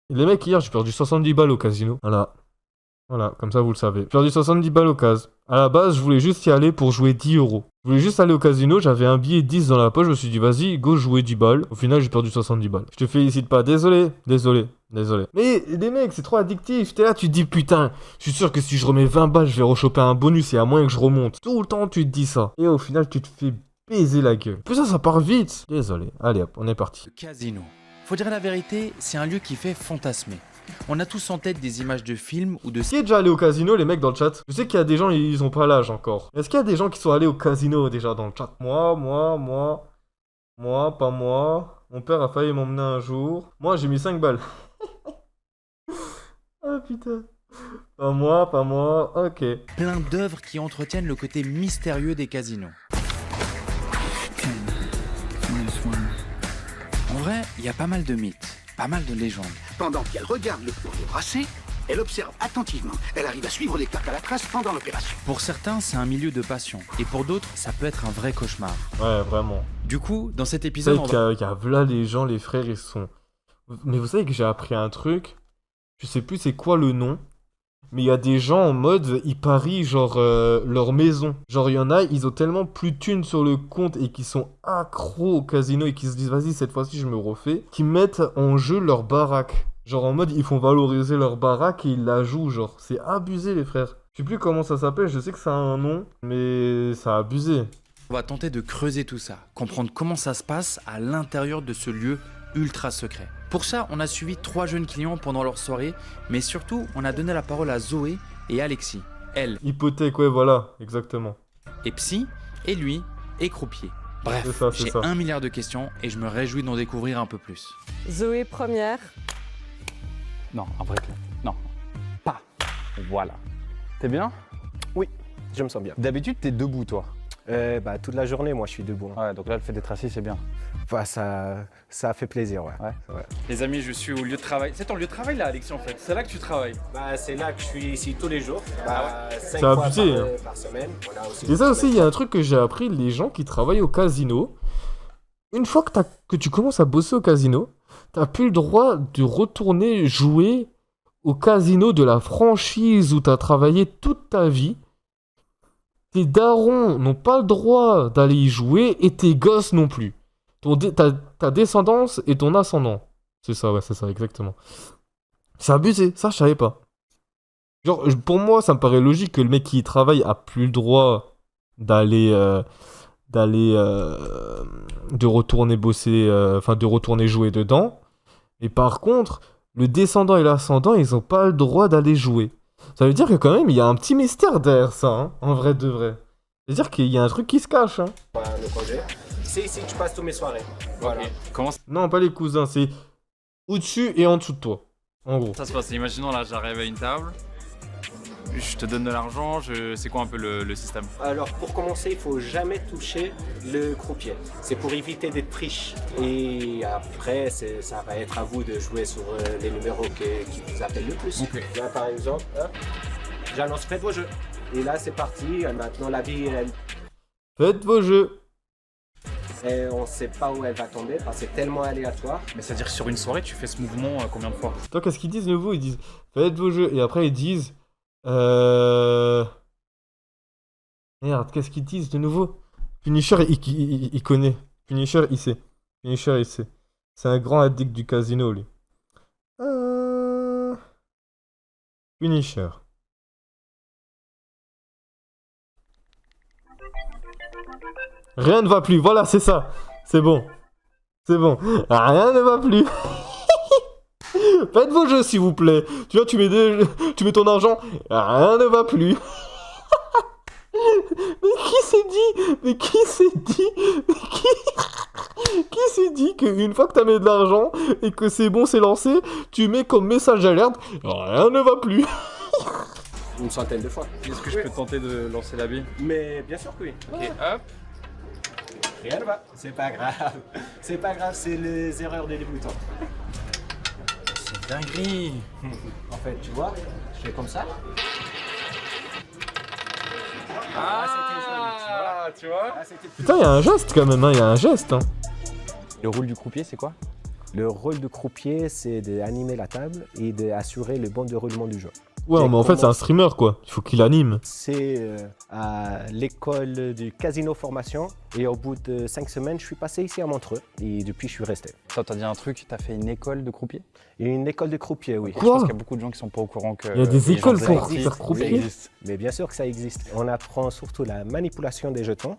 Les mecs, hier, j'ai perdu 70 balles au casino. Voilà. Voilà, comme ça vous le savez. J'ai perdu 70 balles au cas. À la base, je voulais juste y aller pour jouer 10 euros. Je voulais juste aller au casino, j'avais un billet 10 dans la poche, je me suis dit vas-y, go jouer 10 balles. Au final, j'ai perdu 70 balles. Je te félicite pas, désolé, désolé, désolé. Mais les mecs, c'est trop addictif. T'es là, tu te dis putain, je suis sûr que si je remets 20 balles, je vais rechoper un bonus et à moins que je remonte. Tout le temps, tu te dis ça. Et au final, tu te fais baiser la gueule. Plus ça part vite. Désolé. Allez hop, on est parti. Le casino. Faut dire la vérité, c'est un lieu qui fait fantasmer. On a tous en tête des images de films ou de... Qui est déjà allé au casino, les mecs, dans le chat? Je sais qu'il y a des gens, ils ont pas l'âge encore. Est-ce qu'il y a des gens qui sont allés au casino déjà dans le chat? Moi, pas moi. Mon père a failli m'emmener un jour. Moi, j'ai mis 5 balles. Ah putain. Pas moi, ok. Plein d'œuvres qui entretiennent le côté mystérieux des casinos. En vrai, il y a pas mal de mythes, pas mal de légendes. Pendant qu'elle regarde le courrier brassé, elle observe attentivement. Elle arrive à suivre les cartes à la trace pendant l'opération. Pour certains, c'est un milieu de passion. Et pour d'autres, ça peut être un vrai cauchemar. Ouais, vraiment. Du coup, dans cet Vous épisode, savez qu'il y a là les gens, les frères, ils sont... Mais vous savez que j'ai appris un truc. Je sais plus c'est quoi le nom. Mais il y a des gens en mode, ils parient genre leur maison. Genre il y en a, ils ont tellement plus de thunes sur le compte et qui sont accros au casino et qui se disent vas-y cette fois-ci je me refais. Qui mettent en jeu leur baraque. Genre en mode ils font valoriser leur baraque et ils la jouent genre. C'est abusé les frères. Je sais plus comment ça s'appelle, je sais que ça a un nom. Mais ça a abusé. on va tenter de creuser tout ça, comprendre comment ça se passe à l'intérieur de ce lieu ultra secret. Pour ça, on a suivi 3 jeunes clients pendant leur soirée, mais surtout, on a donné la parole à Zoé et Alexis. Elle Hypothèque, ouais voilà, exactement. est psy, et lui est croupier. Bref, C'est ça, c'est j'ai ça. 1 milliard de questions et je me réjouis d'en découvrir un peu plus. Zoé première. Non, un vrai clap. Non. Pas. Voilà. T'es bien? Je me sens bien. D'habitude, t'es debout, toi. Toute la journée, moi, je suis debout. Ouais, donc là, le fait d'être assis, c'est bien. Enfin, ça a fait plaisir, ouais. Ouais. Les amis, je suis au lieu de travail. C'est ton lieu de travail là, Alexis, en fait. C'est là que tu travailles. C'est là que je suis ici tous les jours. 5 C'est fois abusé, par, hein. par semaine. On a Et ça aussi, il y a un truc que j'ai appris, les gens qui travaillent au casino, une fois que tu commences à bosser au casino, t'as plus le droit de retourner jouer au casino de la franchise où t'as travaillé toute ta vie. Tes darons n'ont pas le droit d'aller y jouer et tes gosses non plus. Ta descendance et ton ascendant. C'est ça, ouais, c'est ça, exactement. C'est abusé, ça je savais pas. Genre, pour moi, ça me paraît logique que le mec qui y travaille a plus le droit d'aller de retourner bosser, de retourner jouer dedans. Et par contre, le descendant et l'ascendant, ils ont pas le droit d'aller jouer. Ça veut dire que quand même, il y a un petit mystère derrière ça, hein, en vrai de vrai. C'est-à-dire qu'il y a un truc qui se cache, hein. le congé. C'est ici que je passe tous mes soirées. Voilà. Comment Non, pas les cousins, c'est au-dessus et en dessous de toi, en gros. ça se passe? Imaginons là, j'arrive à une table, je te donne de l'argent, c'est quoi un peu le système? Alors, pour commencer, il faut jamais toucher le croupier. C'est pour éviter d'être triche. Et après, ça va être à vous de jouer sur les numéros qui vous appellent le plus. Ok. Là, par exemple, hop, j'annonce faites vos jeux. Et là, c'est parti. Maintenant, la vie, Faites vos jeux. on ne sait pas où elle va tomber parce que c'est tellement aléatoire. Mais c'est-à-dire que sur une soirée, tu fais ce mouvement combien de fois? Toi, qu'est-ce qu'ils disent nouveau? Ils disent faites vos jeux. Et après, ils disent. Merde, qu'est-ce qu'ils disent de nouveau? Punisher, il connaît. Punisher, il sait. Punisher, il sait. C'est un grand addict du casino, lui. Punisher. Rien ne va plus. Voilà, c'est ça. C'est bon. C'est bon. Rien ne va plus. Faites vos jeux, s'il vous plaît. Tu vois, tu mets ton argent. Rien ne va plus. Mais qui s'est dit? Mais qui s'est dit? Qui s'est dit qu'une fois que t'as mis de l'argent et que c'est bon, c'est lancé, tu mets comme message d'alerte, rien ne va plus. Une centaine de fois. Est-ce que je peux tenter de lancer la bille? Mais bien sûr que oui. Ok, hop. Rien ne va. C'est pas grave. C'est pas grave, c'est les erreurs des débutants. C'est dinguerie. En fait, tu vois, je fais comme ça. Ah, tu vois? Ah, c'était plus. Putain, il y a un geste quand même, hein, il y a un geste. Hein. Le rôle du croupier, c'est quoi? Le rôle de croupier, c'est d'animer la table et d'assurer le bon déroulement du jeu. Ouais, J'ai mais en fait, c'est un commencé- streamer, quoi. Il faut qu'il anime. C'est à l'école du Casino Formation et au bout de 5 semaines, je suis passé ici à Montreux et depuis, je suis resté. Toi, t'as dit un truc, t'as fait une école de croupier? Et une école de croupier, oui. Je pense Quoi qu'il y a beaucoup de gens qui sont pas au courant que. Il y a des les écoles gens pour existent. faire Ça croupier? existe. Mais bien sûr que ça existe. On apprend surtout la manipulation des jetons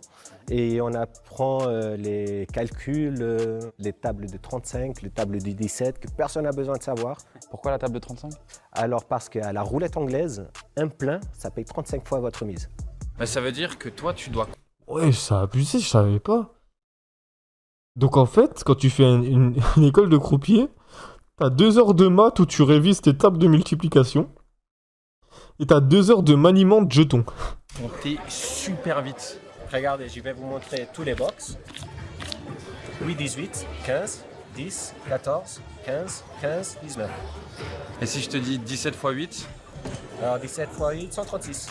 et on apprend les calculs, les tables de 35, les tables de 17 que personne n'a besoin de savoir. Pourquoi la table de 35? Alors parce qu'à la roulette anglaise, un plein, ça paye 35 fois votre mise. Mais ça veut dire que toi, tu dois. Ouais, ça a abusé, je savais pas. Donc en fait, quand tu fais une école de croupier, t'as 2 heures de maths où tu révises tes tables de multiplication. Et t'as 2 heures de maniement de jetons. Compter super vite. Regardez, je vais vous montrer tous les box. 8, 18, 15, 10, 14, 15, 15, 19. Et si je te dis 17 x 8, Alors 17 x 8, 136.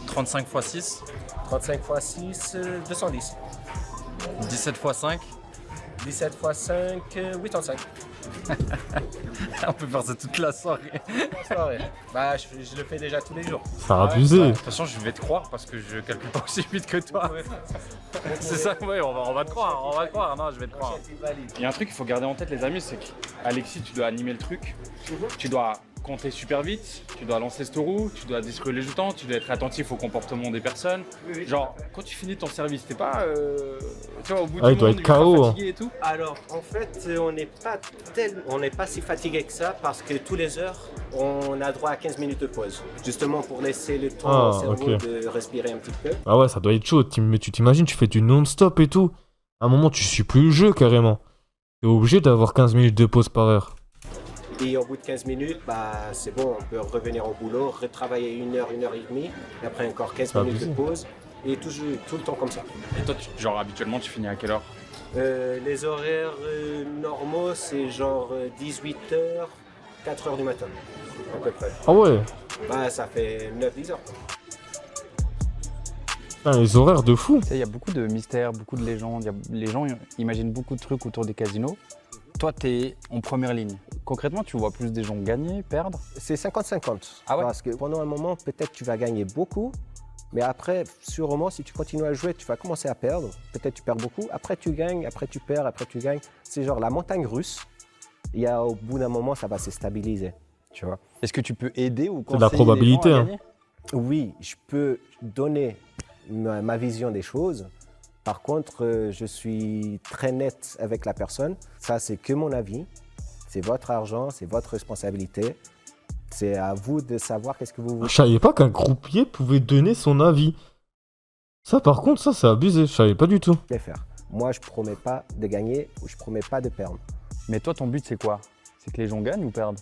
35 x 6, 35 x 6, 210. 17 x 5, 17 x 5, 85. on peut faire ça toute la soirée. Bah, je le fais déjà tous les jours. Ça a abusé. De toute façon, je vais te croire parce que je calcule pas aussi vite que toi. C'est ça, ouais, on va te croire, non, je vais te croire. Il y a un truc qu'il faut garder en tête, les amis, c'est qu'Alexis, tu dois animer le truc, tu dois compter super vite, tu dois lancer cette roue, tu dois distribuer les jetons, tu dois être attentif au comportement des personnes. Genre, quand tu finis ton service, t'es pas, tu vois, au bout Ah, du il doit monde, être ultra KO, fatigué et tout. Alors, en fait, on n'est pas si fatigué que ça parce que tous les heures, on a droit à 15 minutes de pause. Justement pour laisser le temps au cerveau ok. de respirer un petit peu. Ah ouais, ça doit être chaud. Mais tu t'imagines, tu fais du non-stop et tout. À un moment, tu suis plus le jeu carrément. T'es obligé d'avoir 15 minutes de pause par heure. Et au bout de 15 minutes, bah, c'est bon, on peut revenir au boulot, retravailler 1 heure et demie, et après encore 15 minutes de pause, et tout le temps comme ça. Et toi, genre, habituellement, tu finis à quelle heure? Les horaires normaux, c'est genre 18h, 4h du matin, à peu près. Ah ouais. Bah, ça fait 9-10 heures. Putain, les horaires de fou. Tu sais, il y a beaucoup de mystères, beaucoup de légendes. Les gens imaginent beaucoup de trucs autour des casinos. Toi, tu es en première ligne. Concrètement, tu vois plus des gens gagner, perdre? C'est 50-50. Ah ouais? Parce que pendant un moment, peut-être tu vas gagner beaucoup, mais après, sûrement, si tu continues à jouer, tu vas commencer à perdre. Peut-être tu perds beaucoup, après tu gagnes, après tu perds, après tu gagnes. C'est genre la montagne russe. Au bout d'un moment, ça va se stabiliser, tu vois. Est-ce que tu peux aider ou C'est de la conseiller probabilité, les gens à hein. gagner? Oui, je peux donner ma vision des choses. Par contre, je suis très net avec la personne. Ça, c'est que mon avis. C'est votre argent, c'est votre responsabilité. C'est à vous de savoir qu'est-ce que vous voulez Je savais pas qu'un croupier pouvait donner son avis. Ça, par contre, ça, c'est abusé. Je savais pas du tout. faire. Moi, je promets pas de gagner ou je promets pas de perdre. Mais toi, ton but, c'est quoi? C'est que les gens gagnent ou perdent?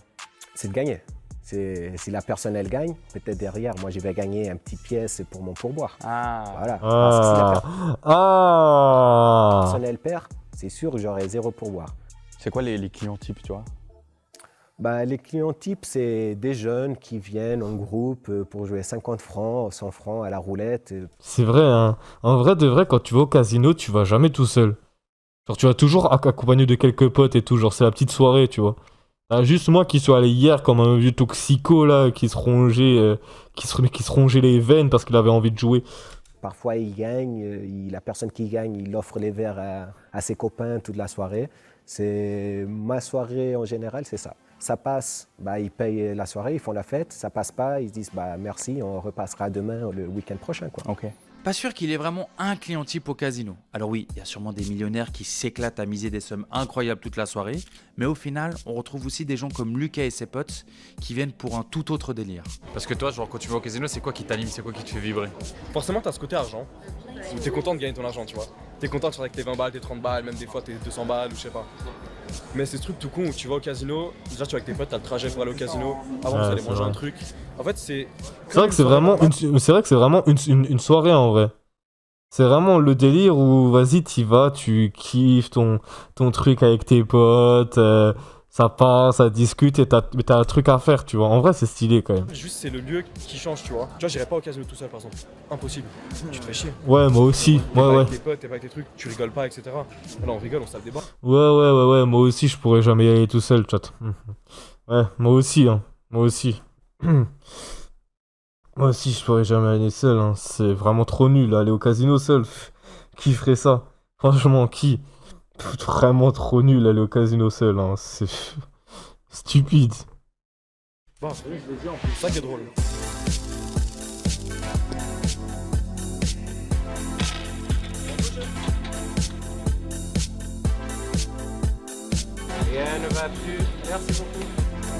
C'est de gagner. Si la personne, elle gagne, peut-être derrière, moi, je vais gagner un petit pièce pour mon pourboire. Ah, Voilà. Parce que si la Ah. personne, elle perd, c'est sûr que j'aurai 0 pourboire. c'est quoi les clients types, tu vois? Bah, les clients types, c'est des jeunes qui viennent en groupe pour jouer 50 francs, 100 francs à la roulette. C'est vrai, hein. En vrai de vrai, quand tu vas au casino, tu vas jamais tout seul. Genre, tu vas toujours accompagné de quelques potes et tout. Genre, c'est la petite soirée, tu vois. T'as juste moi qui suis allé hier comme un vieux toxico, là, qui se rongeait les veines parce qu'il avait envie de jouer. Parfois, il gagne. La personne qui gagne, il offre les verres à ses copains toute la soirée. C'est ma soirée en général, c'est ça. Ça passe, bah, ils payent la soirée, ils font la fête. Ça passe pas, ils se disent bah, merci, on repassera demain, le week-end prochain, quoi. Ok. Pas sûr qu'il ait vraiment un client type au casino. Alors oui, il y a sûrement des millionnaires qui s'éclatent à miser des sommes incroyables toute la soirée, mais au final, on retrouve aussi des gens comme Lucas et ses potes qui viennent pour un tout autre délire. Parce que toi, genre, quand tu vas au casino, c'est quoi qui t'anime, c'est quoi qui te fait vibrer? Forcément, t'as ce côté argent, où t'es content de gagner ton argent, tu vois. T'es content de faire avec tes 20 balles, tes 30 balles, même des fois tes 200 balles ou je sais pas. Mais c'est ce truc tout con où tu vas au casino, déjà tu vas avec tes potes, t'as le trajet pour aller au casino, avant Ouais, vous allez c'est manger vrai. un truc. En fait, c'est. C'est vrai que c'est vraiment une soirée en vrai. C'est vraiment le délire où vas-y, t'y vas, tu kiffes ton truc avec tes potes, Ça parle, ça discute et mais t'as un truc à faire, tu vois. En vrai, c'est stylé quand même. Juste, c'est le lieu qui change, tu vois. Tu vois, j'irais pas au casino tout seul, par exemple. Impossible. Tu te fais chier. Ouais, moi aussi. T'es Ouais, pas ouais. avec tes potes, t'es pas avec tes trucs, tu rigoles pas, etc. Là, on rigole, on se tape des barres. Ouais. Moi aussi, je pourrais jamais y aller tout seul, chat. Ouais, moi aussi, hein. Moi aussi. Moi aussi, je pourrais jamais aller seul, hein. C'est vraiment trop nul, aller au casino seul. Qui ferait ça? Franchement, qui? Vraiment trop nul, aller au casino seul, hein. C'est stupide. Bah, c'est ça qui est drôle.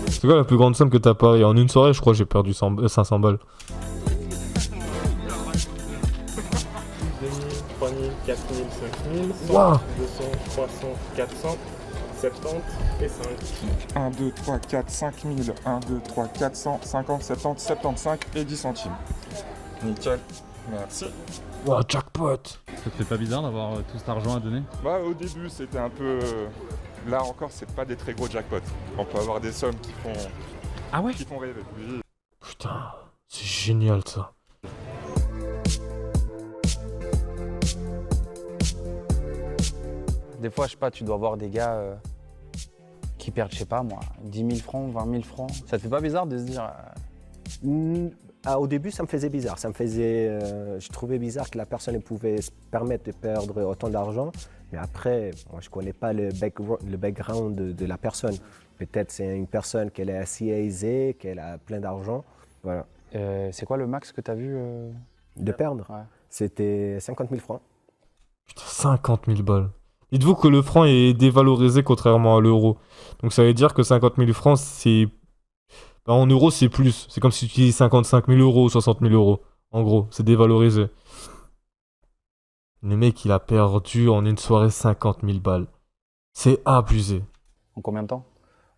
C'est quoi la plus grande somme que t'as parié? En une soirée, je crois que j'ai perdu 500 balles. 3000, 4000, 5000, 100, Waouh. 200, 300, 400, 70 et 5. 1, 2, 3, 4, 5000, 1, 2, 3, 400, 50, 70, 75 et 10 centimes. Nickel, merci. Wow, jackpot! Ça te fait pas bizarre d'avoir tout cet argent à donner? Bah au début c'était un peu... Là encore c'est pas des très gros jackpots. On peut avoir des sommes qui font... Ah ouais? Qui font rêver. Oui. Putain, c'est génial ça. Des fois, je sais pas, tu dois voir des gars qui perdent, je sais pas moi, 10 000 francs, 20 000 francs. Ça te fait pas bizarre de se dire. Au début, ça me faisait bizarre. Je trouvais bizarre que la personne elle pouvait se permettre de perdre autant d'argent. Mais après, moi, je ne connais pas le background de la personne. Peut-être c'est une personne qui est assez aisée, qu'elle a plein d'argent. Voilà. C'est quoi le max que tu as vu De perdre, ouais. C'était 50 000 francs. Putain, 50 000 balles. Dites-vous que le franc est dévalorisé contrairement à l'euro. Donc ça veut dire que 50 000 francs, c'est... Bah, en euros, c'est plus. C'est comme si tu dis 55 000 euros ou 60 000 euros. En gros, c'est dévalorisé. Le mec, il a perdu en une soirée 50 000 balles. C'est abusé. En combien de temps?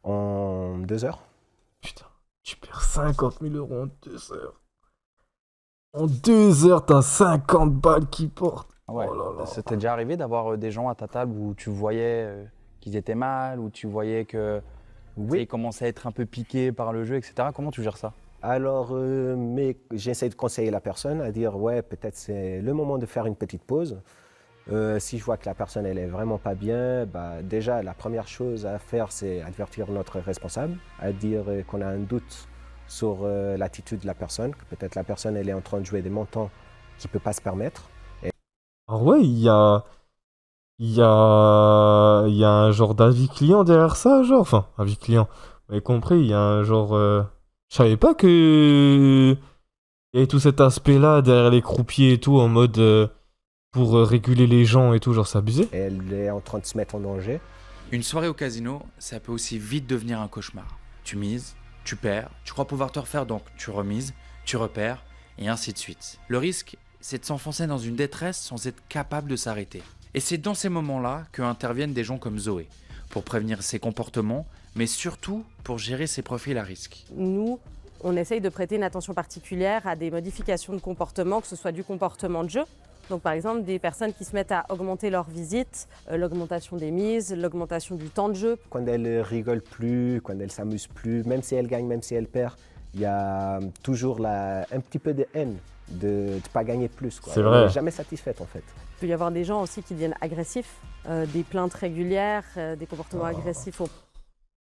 En 2 heures. Putain, tu perds 50 000 euros en 2 heures. En 2 heures, t'as 50 balles qui portent. Ah ouais. Oh là là. C'était déjà arrivé d'avoir des gens à ta table où tu voyais qu'ils étaient mal, où tu voyais que ils commençaient à être un peu piqués par le jeu, etc. Comment tu gères ça? Alors, mais j'essaie de conseiller la personne à dire ouais, peut-être c'est le moment de faire une petite pause. Si je vois que la personne elle est vraiment pas bien, bah, déjà la première chose à faire c'est avertir notre responsable, à dire qu'on a un doute sur l'attitude de la personne, que peut-être la personne elle est en train de jouer des montants qu'il ne peut pas se permettre. Alors ouais, il y a un genre d'avis client derrière ça, genre. Enfin, avis client. Vous avez compris, il y a un genre... Je savais pas que... Il y avait tout cet aspect-là derrière les croupiers et tout, en mode... pour réguler les gens et tout, genre c'est abusé. Elle est en train de se mettre en danger. Une soirée au casino, ça peut aussi vite devenir un cauchemar. Tu mises, tu perds, tu crois pouvoir te refaire donc tu remises, tu repères, et ainsi de suite. Le risque, c'est de s'enfoncer dans une détresse sans être capable de s'arrêter. Et c'est dans ces moments-là que interviennent des gens comme Zoé, pour prévenir ses comportements, mais surtout pour gérer ses profils à risque. Nous, on essaye de prêter une attention particulière à des modifications de comportement, que ce soit du comportement de jeu. Donc par exemple, des personnes qui se mettent à augmenter leurs visites, l'augmentation des mises, l'augmentation du temps de jeu. Quand elle rigole plus, quand elle s'amuse plus, même si elle gagne, même si elle perd, il y a toujours un petit peu de haine de ne pas gagner plus. C'est vrai. Elle n'est jamais satisfaite en fait. Il peut y avoir des gens aussi qui deviennent agressifs, des plaintes régulières, des comportements agressifs.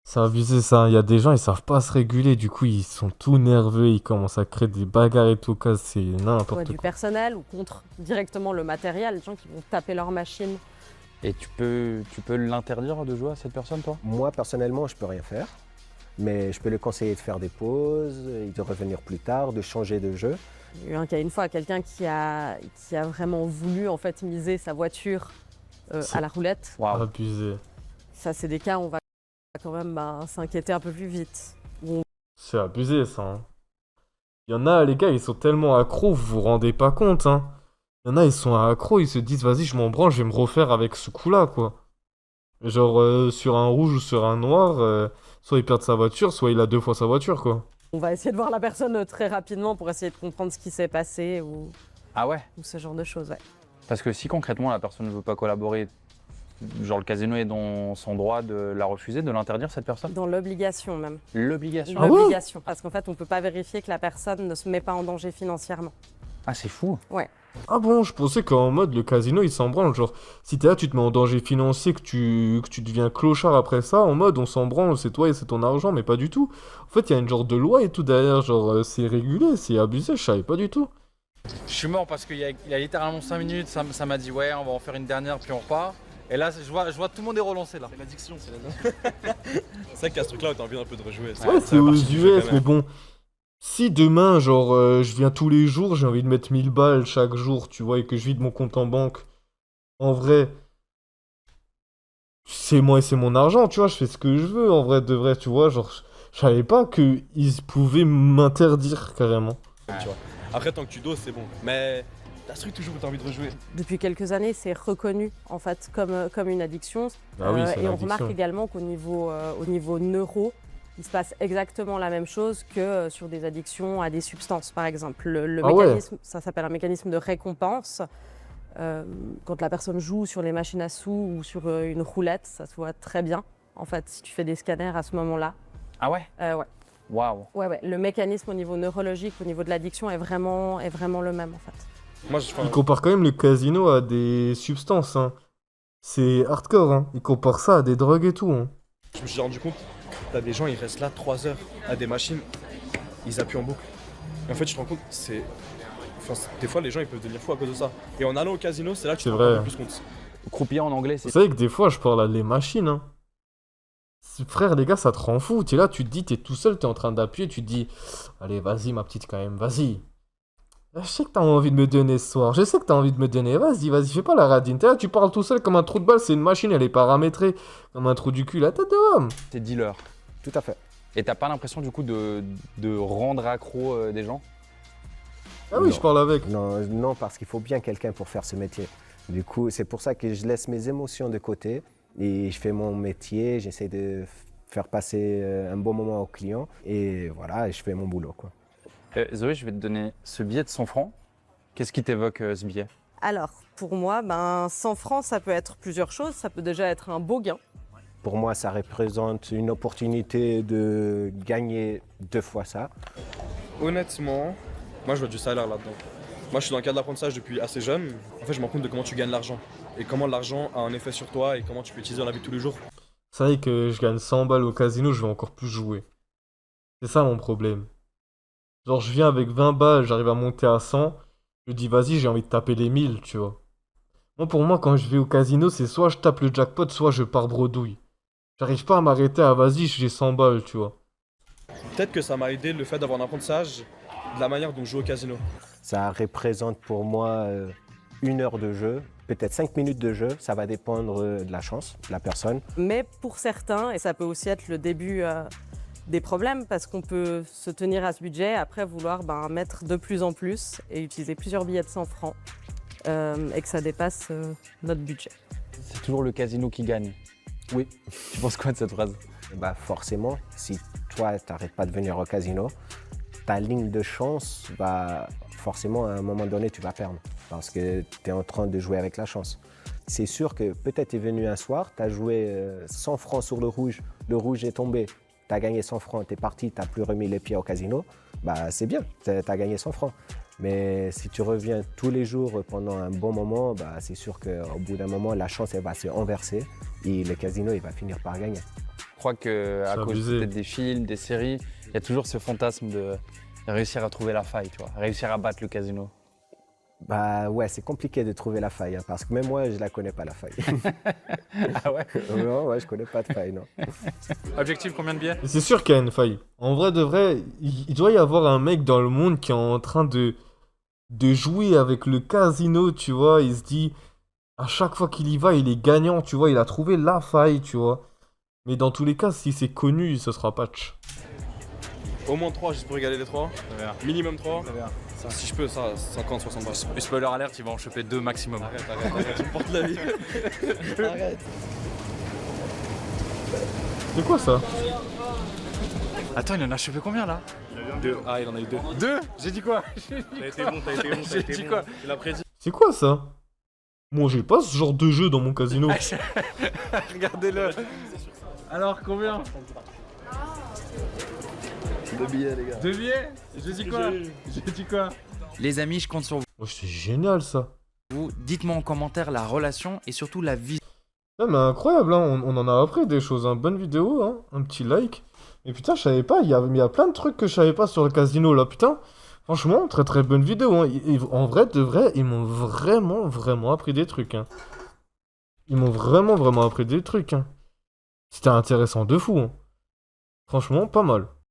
C'est abusé ça, il y a des gens ils savent pas se réguler, du coup ils sont tout nerveux, ils commencent à créer des bagarres et tout, c'est n'importe Du quoi. personnel ou contre directement le matériel, des gens qui vont taper leur machine. Et tu peux l'interdire de jouer à cette personne, toi? Moi personnellement je peux rien faire, mais je peux le conseiller de faire des pauses, de revenir plus tard, de changer de jeu. Il y a eu un cas une fois, quelqu'un qui a vraiment voulu en fait miser sa voiture à la roulette. Waouh. Abusé. Ça c'est des cas où on va quand même s'inquiéter un peu plus vite. C'est abusé ça. Hein. Il y en a les gars, ils sont tellement accros, vous vous rendez pas compte. Hein. Il y en a ils sont accros, ils se disent vas-y je m'en branle, je vais me refaire avec ce coup-là quoi. Genre sur un rouge ou sur un noir, soit il perd sa voiture, soit il a 2 fois sa voiture quoi. On va essayer de voir la personne très rapidement pour essayer de comprendre ce qui s'est passé ou Ah ouais? ce genre de choses. Ouais. Parce que si concrètement la personne ne veut pas collaborer, Genre le casino est dans son droit de la refuser, de l'interdire, cette personne? Dans l'obligation même. L'obligation. Ah ouais? L'obligation. Parce qu'en fait, on ne peut pas vérifier que la personne ne se met pas en danger financièrement. Ah, c'est fou. Ah bon, je pensais qu'en mode le casino il s'en branle. Genre, si t'es là, tu te mets en danger financier, que tu deviens clochard après ça, en mode on s'en branle, c'est toi et c'est ton argent, mais pas du tout. En fait, il y a une genre de loi et tout derrière, genre c'est régulé, c'est abusé, je savais pas du tout. Je suis mort parce qu'il y a littéralement 5 minutes, ça m'a dit ouais, on va en faire une dernière puis on repart. Et là, je vois tout le monde est relancé là. C'est l'addiction, c'est la C'est vrai qu'il y a ce truc là où t'as envie un peu de rejouer. Ouais, c'est aux US, mais bon. Si demain, genre, je viens tous les jours, j'ai envie de mettre 1000 balles chaque jour, tu vois, et que je vide mon compte en banque, en vrai, c'est moi et c'est mon argent, tu vois, je fais ce que je veux, en vrai, de vrai, tu vois, genre, je savais pas qu'ils pouvaient m'interdire, carrément. Tu vois. Après, tant que tu doses, c'est bon. Mais t'as ce truc toujours où t'as envie de rejouer. Depuis quelques années, c'est reconnu en fait comme une addiction. Ah oui, c'est et une on addiction. remarque également qu'au niveau neuro, il se passe exactement la même chose que sur des addictions à des substances, par exemple. Le Ah ouais. mécanisme, ça s'appelle un mécanisme de récompense. Quand la personne joue sur les machines à sous ou sur une roulette, ça se voit très bien. En fait, si tu fais des scanners à ce moment-là. Ah ouais? Ouais. Waouh. Ouais. Le mécanisme au niveau neurologique, au niveau de l'addiction, est vraiment le même en fait. Moi, Ils comparent quand même le casino à des substances, hein. C'est hardcore, hein. Ils comparent ça à des drogues et tout, hein. je me suis rendu compte, t'as des gens, ils restent là 3 heures à des machines, ils appuient en boucle. Et en fait, je te rends compte, des fois, les gens, ils peuvent devenir fous à cause de ça. Et en allant au casino, c'est là que tu te C'est rends un vrai. peu plus compte. Croupir en anglais, c'est. Vous savez que des fois, je parle à les machines, hein. Frère, les gars, ça te rend fou. T'es là, tu te dis, t'es tout seul, t'es en train d'appuyer, tu te dis, allez, vas-y, ma petite, quand même, vas-y. Je sais que t'as envie de me donner ce soir, je sais que t'as envie de me donner, vas-y, fais pas la radine. T'es là, tu parles tout seul comme un trou de balle, c'est une machine, elle est paramétrée comme un trou du cul, la tête de homme. T'es dealer. Tout à fait. Et t'as pas l'impression du coup de rendre accro des gens? Ah oui, Non. je parle avec. Non, parce qu'il faut bien quelqu'un pour faire ce métier. Du coup, c'est pour ça que je laisse mes émotions de côté et je fais mon métier, j'essaie de faire passer un bon moment aux clients et voilà, et je fais mon boulot, quoi. Zoé, je vais te donner ce billet de 100 francs. Qu'est-ce qui t'évoque ce billet? Alors, pour moi, 100 francs, ça peut être plusieurs choses. Ça peut déjà être un beau gain. Pour moi, ça représente une opportunité de gagner 2 fois ça. Honnêtement, moi, je vois du salaire là-dedans. Moi, je suis dans le cadre d'apprentissage depuis assez jeune. En fait, je me rends compte de comment tu gagnes l'argent et comment l'argent a un effet sur toi et comment tu peux l'utiliser dans la vie de tous les jours. C'est vrai que je gagne 100 balles au casino, je vais encore plus jouer. C'est ça mon problème. Genre, je viens avec 20 balles, j'arrive à monter à 100. Je dis, vas-y, j'ai envie de taper les 1000, tu vois. Pour moi, quand je vais au casino, c'est soit je tape le jackpot, soit je pars bredouille. J'arrive pas à m'arrêter à vas-y, j'ai 100 balles, tu vois. Peut-être que ça m'a aidé le fait d'avoir un apprentissage de la manière dont je joue au casino. Ça représente pour moi 1 heure de jeu, peut-être 5 minutes de jeu, ça va dépendre de la chance de la personne. Mais pour certains, et ça peut aussi être le début des problèmes, parce qu'on peut se tenir à ce budget, après vouloir mettre de plus en plus et utiliser plusieurs billets de 100 francs et que ça dépasse notre budget. C'est toujours le casino qui gagne. Oui. Tu penses quoi de cette phrase? Bah forcément, si toi, tu n'arrêtes pas de venir au casino, ta ligne de chance, forcément, à un moment donné, tu vas perdre. Parce que tu es en train de jouer avec la chance. C'est sûr que peut-être tu es venu un soir, tu as joué 100 francs sur le rouge est tombé, tu as gagné 100 francs, tu es parti, tu n'as plus remis les pieds au casino, c'est bien, tu as gagné 100 francs. Mais si tu reviens tous les jours pendant un bon moment, c'est sûr qu'au bout d'un moment, la chance elle va se renverser et le casino il va finir par gagner. Je crois qu'à cause peut-être des films, des séries, il y a toujours ce fantasme de réussir à trouver la faille, tu vois, réussir à battre le casino. Ouais, c'est compliqué de trouver la faille, hein, parce que même moi, je la connais pas la faille. Ah ouais? Non, ouais, je connais pas de faille, non. Objectif, combien de billets? Et c'est sûr qu'il y a une faille. En vrai de vrai, il doit y avoir un mec dans le monde qui est en train de jouer avec le casino, tu vois. Il se dit, à chaque fois qu'il y va, il est gagnant, tu vois. Il a trouvé la faille, tu vois. Mais dans tous les cas, si c'est connu, ce sera patch. Au moins 3 juste pour égaler les 3. Minimum 3. Si je peux, ça, 50, 60 balles. Et spoiler alert, il va en choper 2 maximum. Arrête, tu me portes la vie. Arrête. C'est quoi ça? Attends, il en a chopé combien là? 2. Ah, il en a eu 2. 2? J'ai dit quoi? T'as été bon, J'ai dit quoi? Il a prédit. C'est quoi ça? Moi, j'ai pas ce genre de jeu dans mon casino. Regardez-le. Alors, combien? 2 billets, les gars. 2 billets? J'ai dit quoi? J'ai dit quoi? Les amis, je compte sur Oh, c'est génial ça. vous. Dites-moi en commentaire la relation et surtout la vision. Ouais, mais incroyable, hein, on en a appris des choses. Hein. Bonne vidéo, hein, un petit like. Et putain, je savais pas, il y a plein de trucs que je savais pas sur le casino là, putain. Franchement, très très bonne vidéo. Hein. En vrai, de vrai, ils m'ont vraiment appris des trucs. Hein. Ils m'ont vraiment appris des trucs. Hein. C'était intéressant de fou. Hein. Franchement, pas mal.